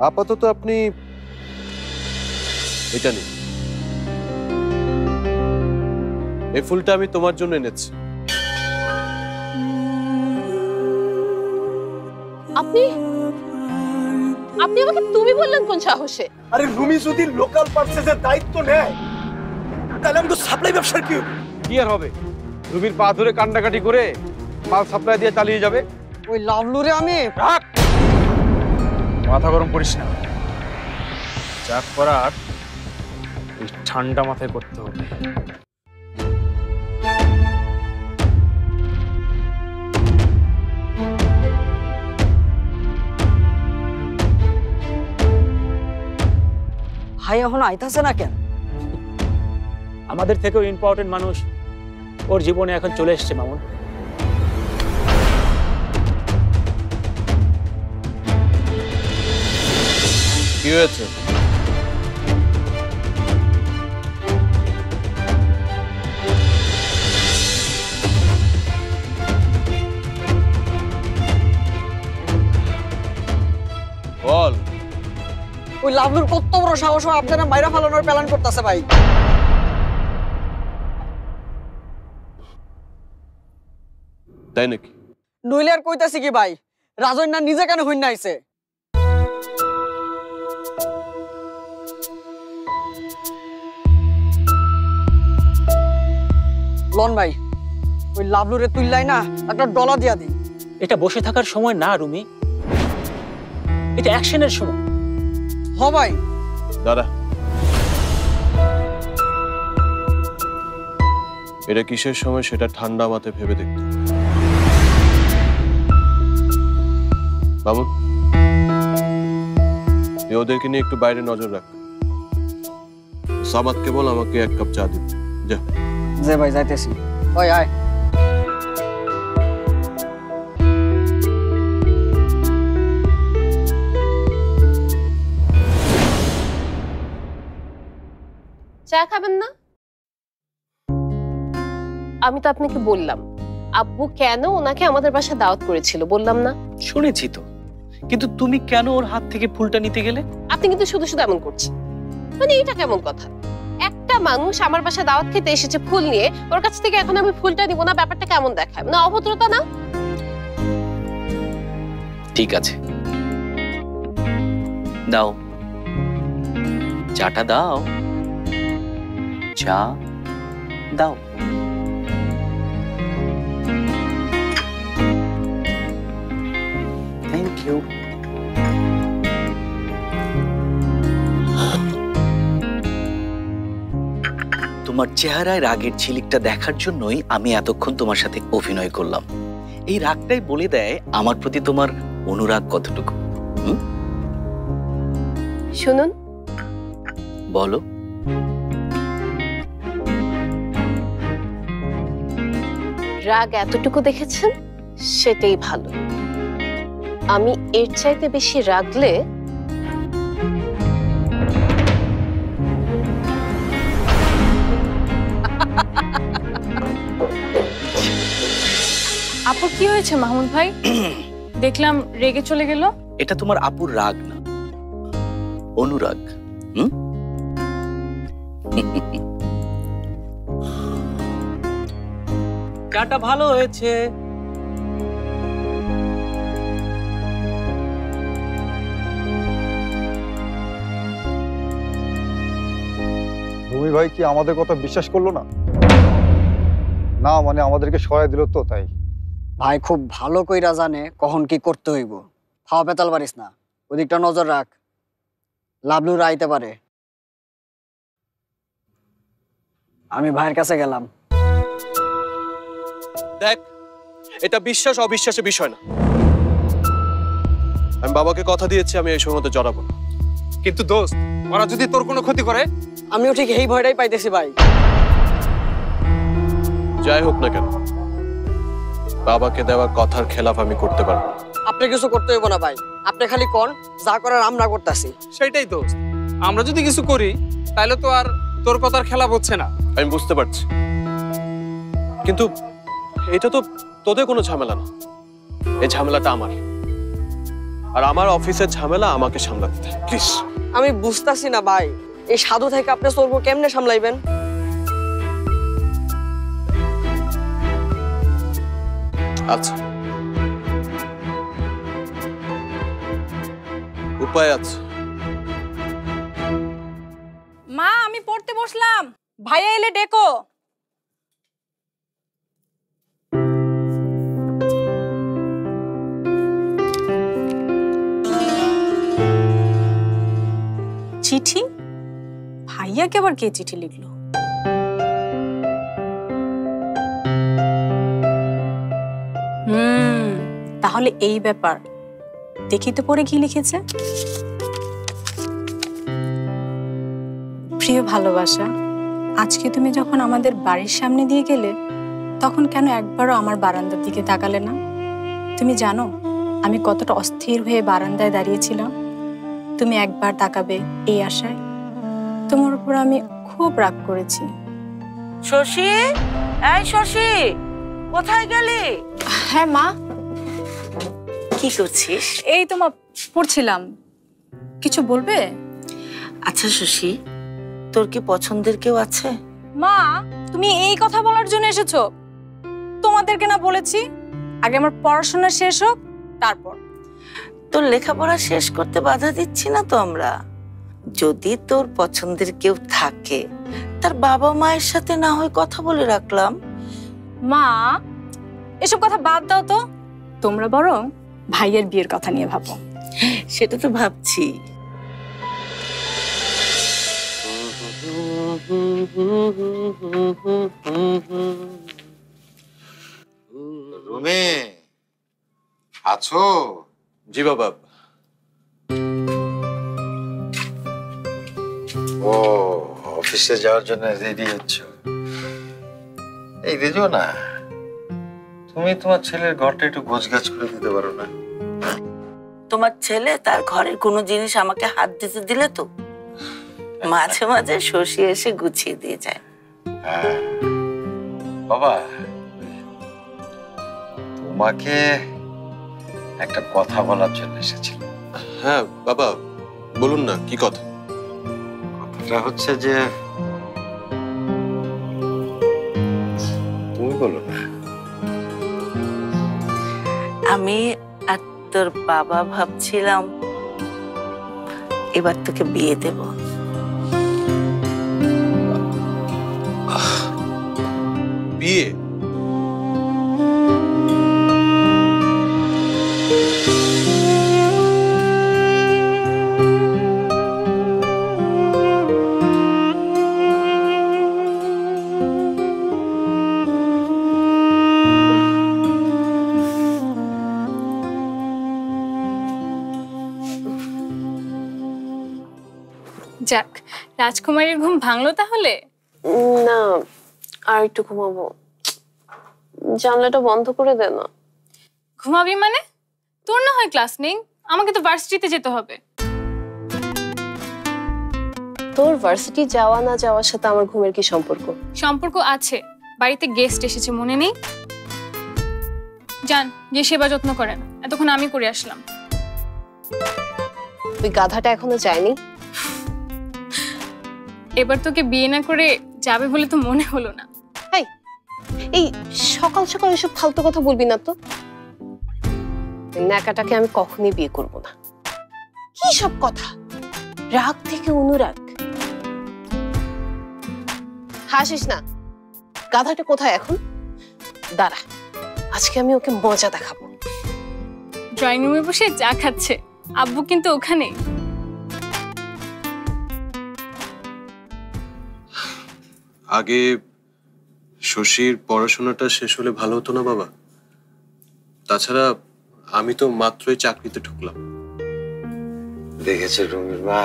আপাতত আপনি এটা নিন, এই ফুলটা আমি তোমার জন্য এনেছি। আপনি আপনি আমাকে তুমি বললেন কোন সাহসে? আরে রুমি যদি লোকাল পারচেজের দায়িত্ব নেয় তাহলে আমি তো সাপ্লাই ব্যবসার কি আর হবে? রুমির পা ধরে কান্ডাকাটি করে মাল সাপ্লাই দিয়ে চালিয়ে যাবে। ওই লাভলুরে আমি মাথা গরম করিস না, যা করার ঠান্ডা মাথায় করতে হবে। ভাই এখন আইতাছে না কেন? আমাদের থেকেও ইম্পর্টেন্ট মানুষ ওর জীবনে এখন চলে এসছে মামুন। কি হয়েছে? বল। ওই লাভলুর কত বড় সাহস আপনারা মাইরা ফালানোর প্ল্যান করতেছে ভাই। তাই নাকি? নইলে আর কইতাছি কি ভাই, রাজন না নিজে কেন হইন আইছে? লন ভাই, ওই লাভলুরে তুললাই না একটা ডলা দিয়া দিই। এটা বসে থাকার সময় না রুমি, এটা অ্যাকশনের সময়। হ ভাই। দাদা, এটা কিসের সময় সেটা ঠান্ডা মাথায় ভেবে দেখতে। মামুন, ওদেরকে নিয়ে একটু বাইরে নজর রাখ। সামাদকে বল আমাকে এক কাপ চা দিতে। যা। যে ভাই যাইতেছি। ওই আয়। চা খাবেন না? আমি তো আপনাকে বললাম আব্বু কেন ওনাকে আমাদের বাসায় দাওয়াত করেছিল, বললাম না? শুনেছি তো, কিন্তু তুমি কেন ওর হাত থেকে ফুলটা নিতে গেলে? আপনি কিন্তু শুধু শুধু এমন করছেন, মানে এটা কেমন কথা? একটা মানুষ আমার বাসায় দাওয়াত খেতে এসেছে ফুল নিয়ে, ওর কাছ থেকে এখন আমি ফুলটা নিব না, ব্যাপারটা কেমন দেখায়? না অভদ্রতা না? ঠিক আছে, দাও চাটা দাও, চা দাও। Thank you. তোমার চেহারায় রাগের ঝিলিকটা দেখার জন্যই আমি এতক্ষণ তোমার সাথে অভিনয় করলাম। এই রাগটাই বলে দেয় আমার প্রতি তোমার অনুরাগ কতটুকু। শুনুন। বলো। রাগ এতটুকু দেখেছেন, সেটাই ভালো। আমি এর চাইতে বেশি রাগলে আপু কি হয়েছে মাহমুদ ভাই? দেখলাম রেগে চলে গেল। এটা তোমার আপুর রাগ না, অনুরাগ। চাটা ভালো হয়েছে। রুমি ভাই কি আমাদের কথা বিশ্বাস করলো না? না মানে আমাদেরকে সহায় দিল তো, তাই। ভাই খুব ভালো কইরা জানে কখন কি করতে হইব। খাওয়া পেতাল পারিস না, ওদিকটা নজর রাখ। লাভলুরা আইতে পারে। আমি ভাইয়ের কাছে গেলাম। দেখ, এটা বিশ্বাস অবিশ্বাসের বিষয় না। আমি বাবাকে কথা দিয়েছি আমি এই সময় মতো জড়াবো না। কিন্তু দোস্ত, ওরা যদি তোর কোনো ক্ষতি করে? আমিও ঠিক এই ভয়টাই পাইতেছি ভাই। যাই হোক না কেন, বাবাকে দেওয়া কথার খেলাফ আমি করতে পারবো। আপনি কিছু করতে হইব না ভাই, আপনি খালি কোন যা করার আমরা করতেছি। সেটাই দোস্ত, আমরা যদি কিছু করি তাহলে তো আর তোর কথার খেলাফ হচ্ছে না। আমি বুঝতে পারছি, কিন্তু এটা তো তোদের কোনো ঝামেলা না, এই ঝামেলাটা আমার। আর আমার অফিসের ঝামেলা আমাকে সামলাতে দেয় প্লিজ। আমি বুঝতাছি না ভাই, এই সাধু থেকে আপনি চলবো কেমনে সামলাইবেন? আচ্ছা, উপায় আছে। মা আমি পড়তে বসলাম, ভাইয়া এলে ডেকো। চিঠি? ভাইয়াকে আবার কে চিঠি লিখলো? তাহলে এই ব্যাপার, দেখি তো পরে কি লিখেছে। প্রিয় ভালোবাসা, আজকে তুমি যখন আমাদের বাড়ির সামনে দিয়ে গেলে তখন কেন একবারও আমার বারান্দার দিকে তাকালে না? তুমি জানো আমি কতটা অস্থির হয়ে বারান্দায় দাঁড়িয়েছিলাম তুমি একবার তাকাবে এই আশায়। তোমার উপর আমি খুব রাগ করেছি। শশী, এই শশী, কোথায় গেলি? হ্যাঁ মা। কি করছিস? এই তো মা, পড়ছিলাম। কিছু বলবে? আচ্ছা শশী, তোর কি পছন্দের কেউ আছে? মা তুমি এই কথা বলার জন্য এসেছো? তোমাদেরকে না বলেছি আগে আমার পড়াশোনা শেষ হোক তারপর। তোর লেখাপড়া শেষ করতে বাধা দিচ্ছি না তো আমরা। যদি তোর পছন্দের কেউ থাকে তার বাবা মায়ের সাথে না হয় কথা বলে রাখলাম। মা এসব কথা বাদ দাও তো, তোমরা বরং ভাইয়ের বিয়ের কথা নিয়ে ভাবো। সেটা তো ভাবছি। রুমে আছো? জি বাবা। ও অফিসে যাওয়ার জন্য রেডি হচ্ছ? এই রেজো না, তুমি তোমার ছেলের ঘরটা একটু গোছগাছ করে দিতে পারো না? তোমার ছেলে তার ঘরের কোনো জিনিস আমাকে হাত দিতে দিলে তো মাঝে মাঝে শশী এসে গুছিয়ে দিয়ে যায়। হ্যাঁ বাবা, তোমাকে একটা কথা বলার জন্য এসেছিল। হ্যাঁ বাবা, বলুন না কি কথা। কথাটা হচ্ছে যে তুমি বলো না। আমি আর তোর বাবা ভাবছিলাম এবার তোকে বিয়ে দেব। বিয়ে? যাক, রাজকুমারীর ঘুম ভাঙলো তাহলে? না, আর একটু ঘুমাবো। জানলাটা বন্ধ করে দে না। ঘুমাবি মানে? তোর না হয় ক্লাস নেই, আমাকে তো ভার্সিটিতে যেতে হবে। তোর ভার্সিটি যাওয়া না যাওয়ার সাথে আমার ঘুমের কি সম্পর্ক? সম্পর্ক আছে, বাড়িতে গেস্ট এসেছে মনে নেই? যান, যে সেবা যত্ন করেন, এতক্ষণ আমি করে আসলাম। ওই গাধাটা এখনো যায়নি? এবার তোকে বিয়ে না করে যাবে বলে তো মনে হলো না। এই সকাল সকাল এসব ফালতু কথা বলবি না তো। ন্যাকাটাকে আমি কখনই বিয়ে করব না। কি সব কথা? রাগ থেকে অনুরাগ। হাসিস না। গাধাটা কোথায় এখন? দাঁড়া, আজকে আমি ওকে মজা দেখাবো। ড্রয়িং রুমে বসে চা খাচ্ছে, আব্বু কিন্তু ওখানে। আগে শশীর পড়াশোনাটা শেষ হলে ভালো হতো না বাবা? তাছাড়া আমি তো মাত্রই চাকরিতে ঢুকলাম। দেখেছো রুমির মা,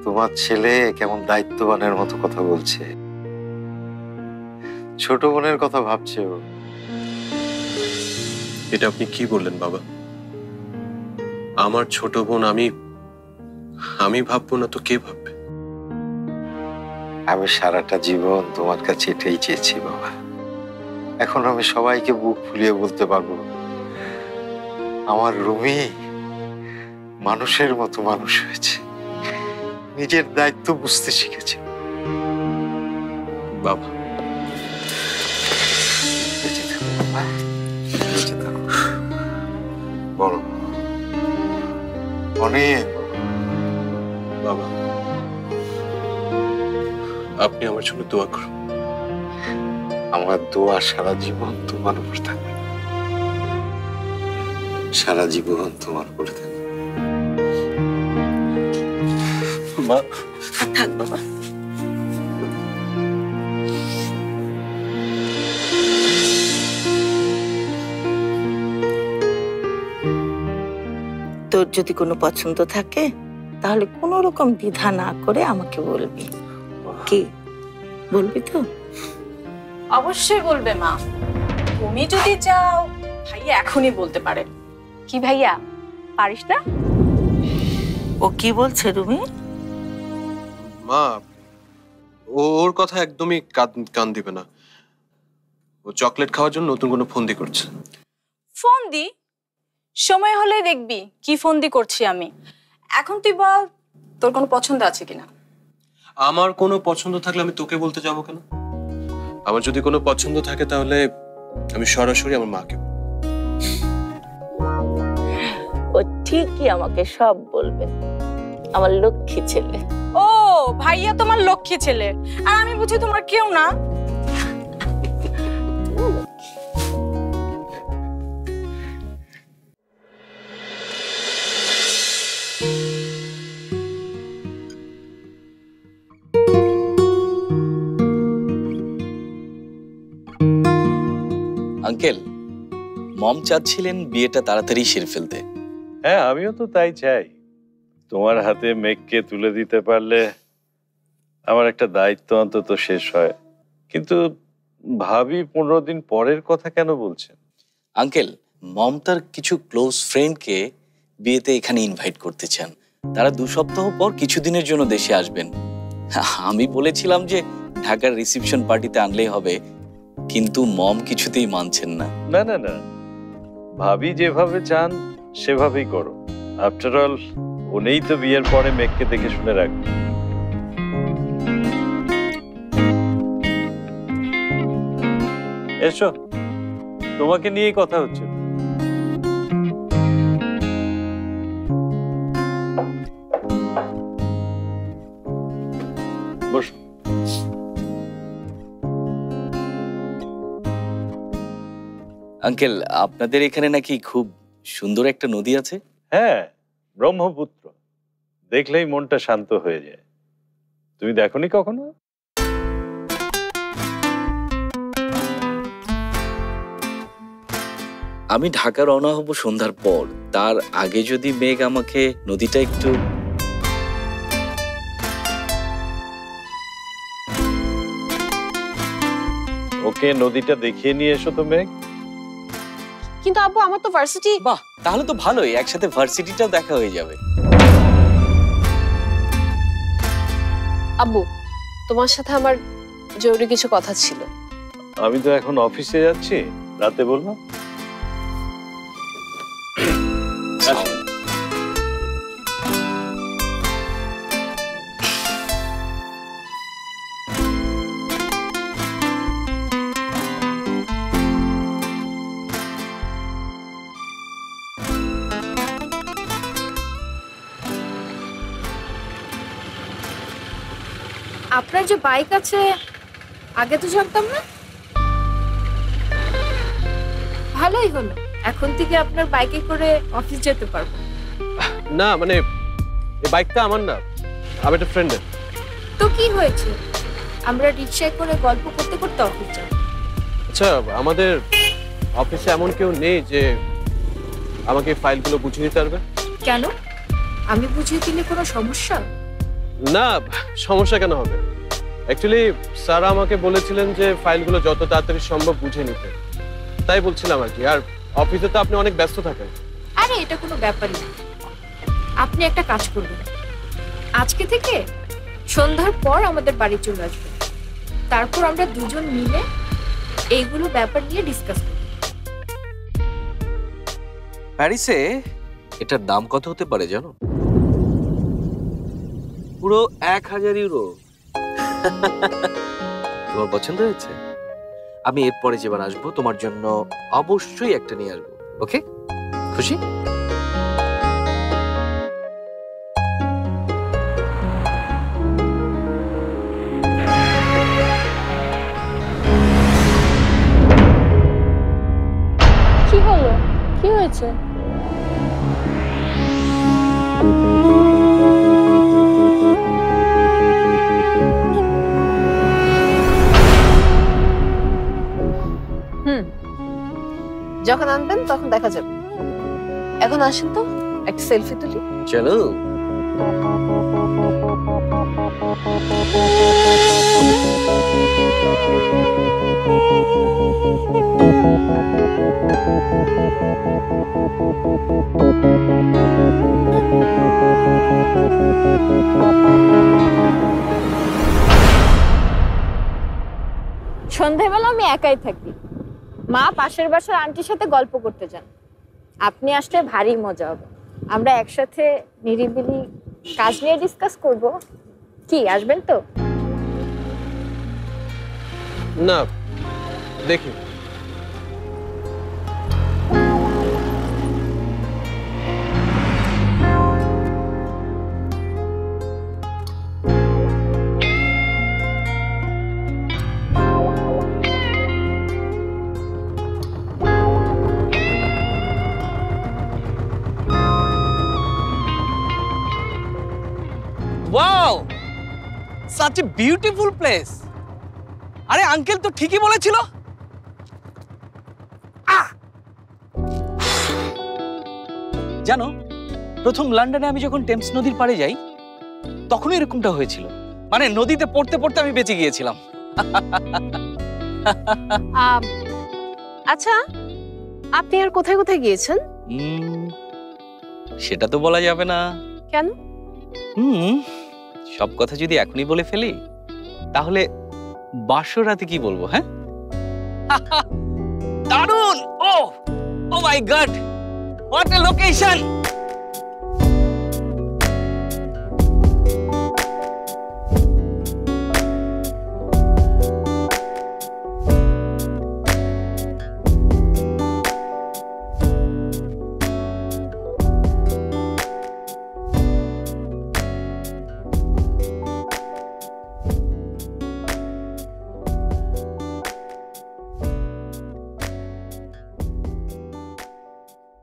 তোমার ছেলে কেমন দায়িত্ববানের মতো কথা বলছে। ছোট বোনের কথা ভাবছে ও। এটা আপনি কি বললেন বাবা? আমার ছোট বোন আমি ভাববো না তো কে ভাববে? আমি সারাটা জীবন তোমার কাছে এটাই চেয়েছি বাবা। এখন আমি সবাইকে বুক ফুলিয়ে বলতে পারবো আমার রুমি মানুষের মতো মানুষ হয়েছে, নিজের দায়িত্ব বুঝতে শিখেছে। বাবা বেঁচে থাকো বাবা, বেঁচে থাকো, বড় অনেক বাবা, আপনি আমার জন্য দোয়া করুন। আমার দোয়া সারা জীবন তোমার উপর থাকবে, সারা জীবন তোমার উপরে থাকবে। মা থাক বাবা। তোর যদি কোনো পছন্দ থাকে তাহলে কোনো রকম দ্বিধা না করে আমাকে বলবি। কি বলবি তো? অবশ্যই বলবে মা। তুমি যদি চাও ভাইয়া এখনই বলতে পারে। কি ভাইয়া, পারিস না? ও কি বলছে রুমি? মা, ওর কথা একদমই কান দিবে না। ও চকলেট খাওয়ার জন্য নতুন কোনো ফন্দি করছে। ফন্দি? সময় হলে দেখবি কি ফন্দি করছি আমি। এখন তুই বল, তোর কোনো পছন্দ আছে কিনা? আমার কোনো পছন্দ থাকলে আমি তোকে বলতে যাবো কেন? আমার যদি কোনো পছন্দ থাকে তাহলে আমি সরাসরি আমার মাকে বলবো। ও ঠিকই আমাকে সব বলবে, আমার লক্ষ্মী ছেলে। ও ভাইয়া তোমার লক্ষ্মী ছেলে, আর আমি বুঝি তোমার কেউ না। আঙ্কেল, মম চাচ্ছিলেন বিয়েটা তাড়াতাড়ি সেরে ফেলতে। হ্যাঁ, আমিও তো তাই চাই। তোমার হাতে মেঘকে তুলে দিতে পারলে আমার একটা দায়িত্ব অন্তত শেষ হয়। কিন্তু ভাবি 15 দিন পরের কথা কেন বলছেন? আঙ্কেল, মম তার কিছু ক্লোজ ফ্রেন্ডকে বিয়েতে এখানে ইনভাইট করতে চান। তারা 2 সপ্তাহ পর কিছুদিনের জন্য দেশে আসবেন। আমি বলেছিলাম যে ঢাকার রিসেপশন পার্টিতে আনলেই হবে, কিন্তু মম কিছুতেই মানছেন না। না না না, ভাবি যেভাবে চান সেভাবেই করো। আফটার অল উনিই তো বিয়ের পরে মেঘকে দেখে শুনে রাখবে। এসো, তোমাকে নিয়েই কথা হচ্ছে। বসো। আঙ্কেল, আপনাদের এখানে নাকি খুব সুন্দর একটা নদী আছে? হ্যাঁ, ব্রহ্মপুত্র। দেখলেই মনটা শান্ত হয়ে যায়। তুমি দেখোনি কখনো? আমি ঢাকা রওনা হব সন্ধ্যার পর। তার আগে যদি মেঘ আমাকে নদীটা একটু... ওকে নদীটা দেখিয়ে নিয়ে এসো তো মেঘ। কিন্তু আব্বু, আমার তো ভার্সিটি। বাহ, তাহলে তো ভালোই, একসাথে ভার্সিটিটাও দেখা হয়ে যাবে। আব্বু, তোমার সাথে আমার জরুরি কিছু কথা ছিল। আমি তো এখন অফিসে যাচ্ছি, রাতে বললাম। আপনার যে বাইক আছে, আগে তো জানতাম না। ভালোই হলো, এখন থেকে আপনার বাইকে করে অফিস যেতে পারবো। না মানে, এই বাইকটা আমার না, আমার একটা ফ্রেন্ডের। তো কি হয়েছে, আমরা রিকশায় করে গল্প করতে করতে অফিস যাব। আচ্ছা, আমাদের অফিসে এমন কেউ নেই যে আমাকে ফাইলগুলো বুঝিয়ে দিতে পারবে? কেন, আমি বুঝিয়ে দিলে কোনো সমস্যা? না, সমস্যা কেন হবে? অ্যাকচুয়ালি স্যার আমাকে বলেছিলেন যে ফাইলগুলো যত তাড়াতাড়ি সম্ভব বুঝে নিতে, তাই বলছিলাম আর কি। আর অফিসে তো আপনি অনেক ব্যস্ত থাকেন। আরে এটা কোনো ব্যাপার না, আপনি একটা কাজ করবেন, আজকে থেকে সন্ধ্যার পর আমাদের বাড়ি চলে আসবেন। তারপর আমরা দুজন মিলে এইগুলো ব্যাপার নিয়ে ডিসকাস করব। প্যারিসে এটার দাম কত হতে পারে জানো? পুরো 1000 ইউরো। তোমার পছন্দ হয়েছে? আমি এরপরে যেবার আসবো তোমার জন্য অবশ্যই একটা নিয়ে আসবো। ওকে, খুশি? কি হলো? কি হয়েছে? যখন আনবেন তখন দেখা যাবে। এখন আসেন তো, একটা সেলফি তুলি। চলো। সন্ধ্যাবেলা আমি একাই থাকি, মা পাশের বাসার আন্টির সাথে গল্প করতে যান। আপনি আসলে ভারী মজা হবে, আমরা একসাথে নিরিবিলি কাজ নিয়ে ডিসকাস করব। কি আসবেন তো? না, দেখি। Wow, such a beautiful place. আরে আঙ্কেল তো ঠিকই বলেছিল। জানো, প্রথম লন্ডনে আমি যখন টেমস নদীর পাড়ে যাই তখন এরকমটা হয়েছিল। মানে নদীতে পড়তে পড়তে আমি বেঁচে গিয়েছিলাম। আচ্ছা, আপনি আর কোথায় কোথায় গিয়েছেন? সেটা তো বলা যাবে না। কেন? সব কথা যদি এখনই বলে ফেলি তাহলে বাসর রাতে কি বলবো? হ্যাঁ, দারুণ! ও মাই গড, হোয়াট এ লোকেশন!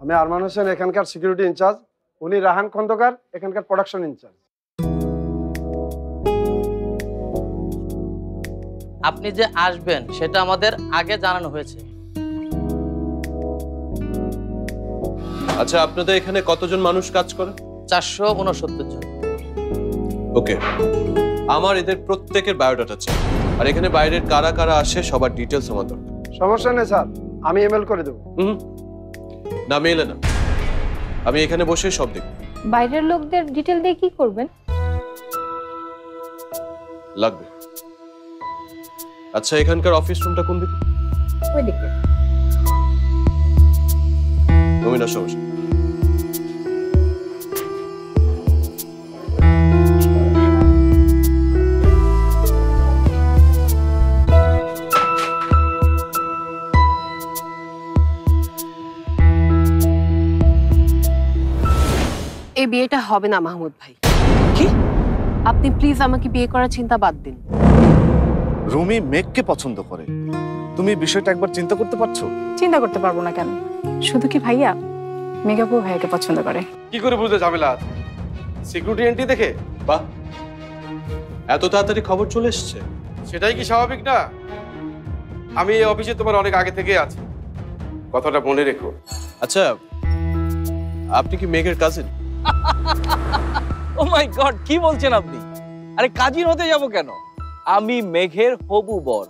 আমি আরমান হোসেন, এখানকার সিকিউরিটি ইনচার্জ। উনি রাহান খন্দকার, এখানকার প্রোডাকশন ইনচার্জ। আপনি যে আসবেন সেটা আমাদের আগে জানানো হয়েছে। আচ্ছা, আপনাদের এখানে কতজন মানুষ কাজ করে? 469 জন। ওকে, আমার এদের প্রত্যেকের বায়োডাটা চাই, আর এখানে বাইরের কারা কারা আসে সবার ডিটেলস আমার দরকার। সমস্যা নেই স্যার, আমি ইমেল করে দেবো। না, মেলে না, আমি এখানে বসে সব দেখব। বাইরের লোকদের ডিটেল দিয়ে কি করবেন? লাগবে। আচ্ছা, এখানকার অফিস রুমটা কোন দিকে? ওইদিকে। তুমি না, সমস্যা। এই বিয়েটা হবে না মাহমুদ ভাই। কি? আপনি প্লিজ আমাকে বিয়ে করার চিন্তা বাদ দিন। রুমি মেঘকে পছন্দ করে, তুমি বিষয়টা একবার চিন্তা করতে পারছো? চিন্তা করতে পারবো না কেন? শুধু কি ভাইয়া মেঘাপু ভাইয়াকে পছন্দ করে? কি করে বুঝতে ঝামেলা আছে? সিকিউরিটি এন্ট্রি দেখে? বাহ, এত তাড়াতাড়ি খবর চলে এসেছে। সেটাই কি স্বাভাবিক না? আমি এই অফিসে তোমার অনেক আগে থেকে আছি, কথাটা মনে রেখো। আচ্ছা, আপনি কি মেঘের কাজিন? ও মাই গড, কি বলছেন আপনি? আরে কাজিন হতে যাব কেন? আমি মেঘের হবু বর।